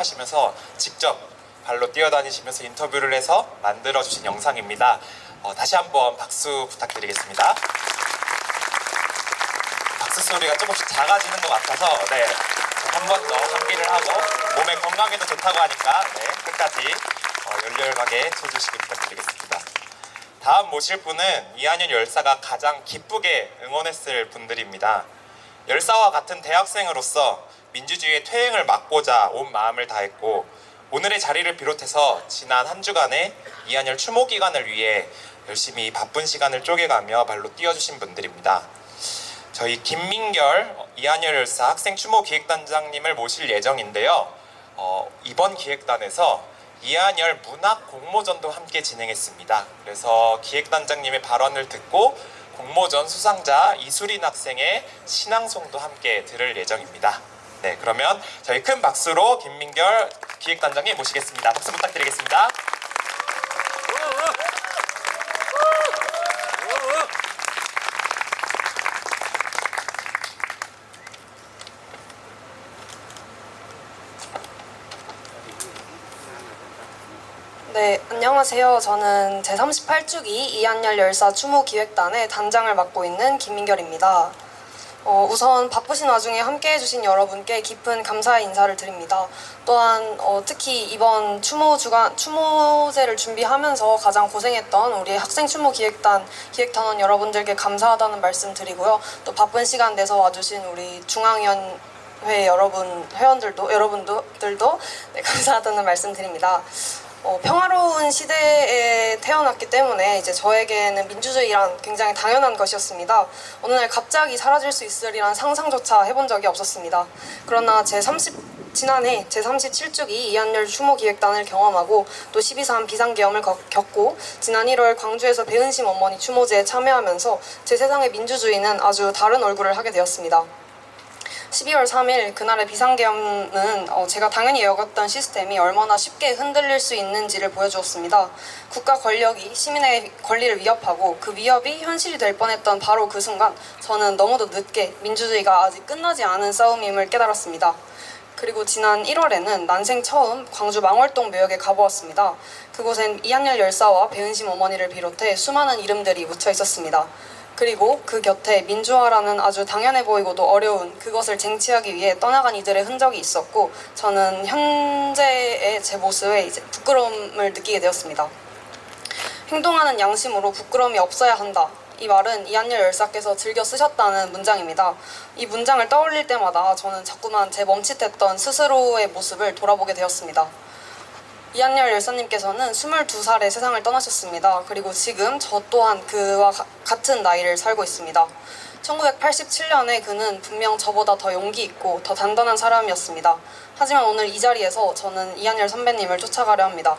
하시면서 직접 발로 뛰어다니시면서 인터뷰를 해서 만들어주신 영상입니다. 다시 한번 박수 부탁드리겠습니다. 박수 소리가 조금씩 작아지는 것 같아서 한 번 더 환기를 하고 몸에 건강에도 좋다고 하니까 끝까지 열렬하게 쳐주시기 부탁드리겠습니다. 다음 모실 분은 2학년 열사가 가장 기쁘게 응원했을 분들입니다. 열사와 같은 대학생으로서 민주주의의 퇴행을 막고자 온 마음을 다했고 오늘의 자리를 비롯해서 지난 한 주간의 2학년 추모 기간을 위해 열심히 바쁜 시간을 쪼개가며 발로 뛰어주신 분들입니다. 저희 김민결 2학년 열사 학생 추모 기획단장님을 모실 예정인데요. 이번 기획단에서 2학년 문학 공모전도 함께 진행했습니다. 그래서 기획단장님의 발언을 듣고 공모전 수상자 이수린 학생의 신앙송도 함께 들을 예정입니다. 그러면 저희 큰 박수로 김민결 기획단장님 모시겠습니다. 박수 부탁드리겠습니다. 네, 안녕하세요. 저는 제38주기 2학년 열사 추모 기획단의 단장을 맡고 있는 김민결입니다. 우선 바쁘신 와중에 함께 해주신 여러분께 깊은 감사의 인사를 드립니다. 또한 특히 이번 추모제를 준비하면서 가장 고생했던 우리 학생 추모 기획단원 여러분들께 감사하다는 말씀 드리고요. 또 바쁜 시간 내서 와주신 우리 중앙위원회 여러분들도 감사하다는 말씀 드립니다. 평화로운 시대에 태어났기 때문에 이제 저에게는 민주주의란 굉장히 당연한 것이었습니다. 어느 날 갑자기 사라질 수 있으리란 상상조차 해본 적이 없었습니다. 그러나 지난해 제37주기 2학년 추모 기획단을 경험하고 또 12.3 비상계엄을 겪고 지난 1월 광주에서 배은심 어머니 추모제에 참여하면서 제 세상의 민주주의는 아주 다른 얼굴을 하게 되었습니다. 12월 3일 그날의 비상계엄은 제가 당연히 여겼던 시스템이 얼마나 쉽게 흔들릴 수 있는지를 보여주었습니다. 국가 권력이 시민의 권리를 위협하고 그 위협이 현실이 될 뻔했던 바로 그 순간 저는 너무도 늦게 민주주의가 아직 끝나지 않은 싸움임을 깨달았습니다. 그리고 지난 1월에는 난생 처음 광주 망월동 묘역에 가보았습니다. 그곳엔 2학년 열사와 배은심 어머니를 비롯해 수많은 이름들이 묻혀 있었습니다. 그리고 그 곁에 민주화라는 아주 당연해 보이고도 어려운 그것을 쟁취하기 위해 떠나간 이들의 흔적이 있었고 저는 현재의 제 모습에 이제 부끄러움을 느끼게 되었습니다. 행동하는 양심으로 부끄러움이 없어야 한다. 이 말은 2학년 열사께서 즐겨 쓰셨다는 문장입니다. 이 문장을 떠올릴 때마다 저는 자꾸만 제 멈칫했던 스스로의 모습을 돌아보게 되었습니다. 2학년 열사님께서는 22살에 세상을 떠나셨습니다. 그리고 지금 저 또한 그와 같은 나이를 살고 있습니다. 1987년에 그는 분명 저보다 더 용기 있고 더 단단한 사람이었습니다. 하지만 오늘 이 자리에서 저는 2학년 선배님을 쫓아가려 합니다.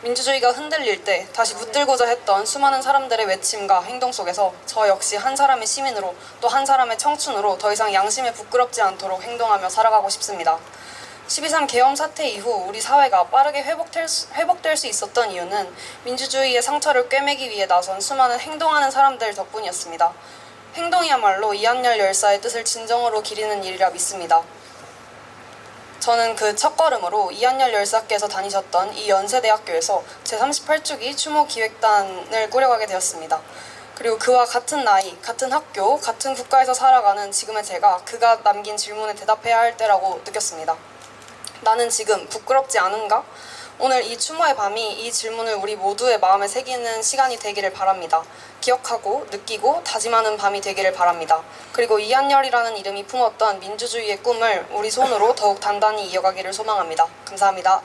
민주주의가 흔들릴 때 다시 붙들고자 했던 수많은 사람들의 외침과 행동 속에서 저 역시 한 사람의 시민으로 또 한 사람의 청춘으로 더 이상 양심에 부끄럽지 않도록 행동하며 살아가고 싶습니다. 12.3 계엄 사태 이후 우리 사회가 빠르게 회복될 수 있었던 이유는 민주주의의 상처를 꿰매기 위해 나선 수많은 행동하는 사람들 덕분이었습니다. 행동이야말로 2학년 열사의 뜻을 진정으로 기리는 일이라 믿습니다. 저는 그 첫걸음으로 2학년 열사께서 다니셨던 이 연세대학교에서 제38주기 추모 기획단을 꾸려가게 되었습니다. 그리고 그와 같은 나이, 같은 학교, 같은 국가에서 살아가는 지금의 제가 그가 남긴 질문에 대답해야 할 때라고 느꼈습니다. 나는 지금 부끄럽지 않은가? 오늘 이 추모의 밤이 이 질문을 우리 모두의 마음에 새기는 시간이 되기를 바랍니다. 기억하고 느끼고 다짐하는 밤이 되기를 바랍니다. 그리고 2학년이라는 이름이 품었던 민주주의의 꿈을 우리 손으로 더욱 단단히 이어가기를 소망합니다. 감사합니다.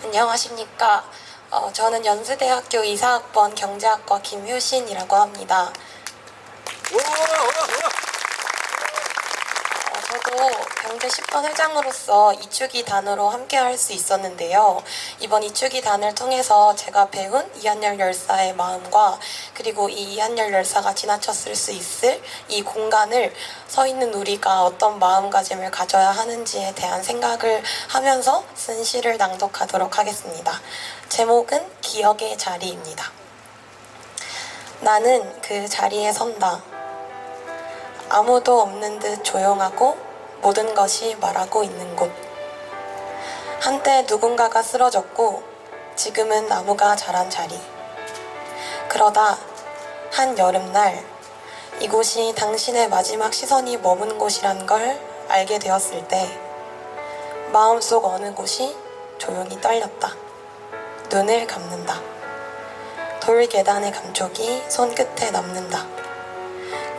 안녕하십니까. 저는 연세대학교 이사학번 경제학과 김효신이라고 합니다. 저도 경제 10번 회장으로서 2주기 단으로 함께 할 수 있었는데요. 이번 2주기 단을 통해서 제가 배운 2학년 열사의 마음과 그리고 이 2학년 열사가 지나쳤을 수 있을 이 공간을 서 있는 우리가 어떤 마음가짐을 가져야 하는지에 대한 생각을 하면서 쓴 시를 낭독하도록 하겠습니다. 제목은 기억의 자리입니다. 나는 그 자리에 선다. 아무도 없는 듯 조용하고 모든 것이 말하고 있는 곳. 한때 누군가가 쓰러졌고 지금은 나무가 자란 자리. 그러다 한 여름날 이곳이 당신의 마지막 시선이 머문 곳이란 걸 알게 되었을 때 마음속 어느 곳이 조용히 떨렸다. 눈을 감는다. 돌 계단의 감촉이 손끝에 남는다.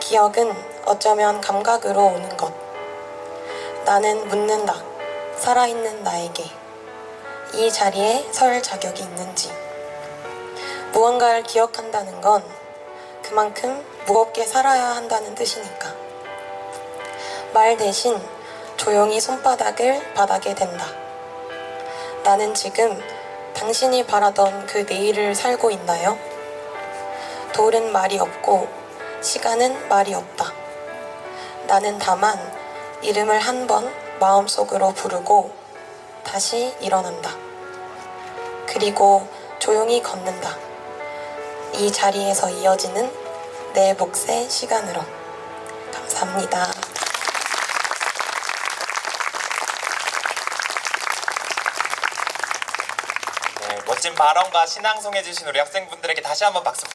기억은 어쩌면 감각으로 오는 것. 나는 묻는다. 살아있는 나에게 이 자리에 설 자격이 있는지. 무언가를 기억한다는 건 그만큼 무겁게 살아야 한다는 뜻이니까. 말 대신 조용히 손바닥을 바닥에 댄다. 나는 지금 당신이 바라던 그 내일을 살고 있나요? 돌은 말이 없고 시간은 말이 없다. 나는 다만 이름을 한 번 마음속으로 부르고 다시 일어난다. 그리고 조용히 걷는다. 이 자리에서 이어지는 내 몫의 시간으로. 감사합니다. 네, 멋진 발언과 신앙송 해주신 우리 학생분들에게 다시 한번 박수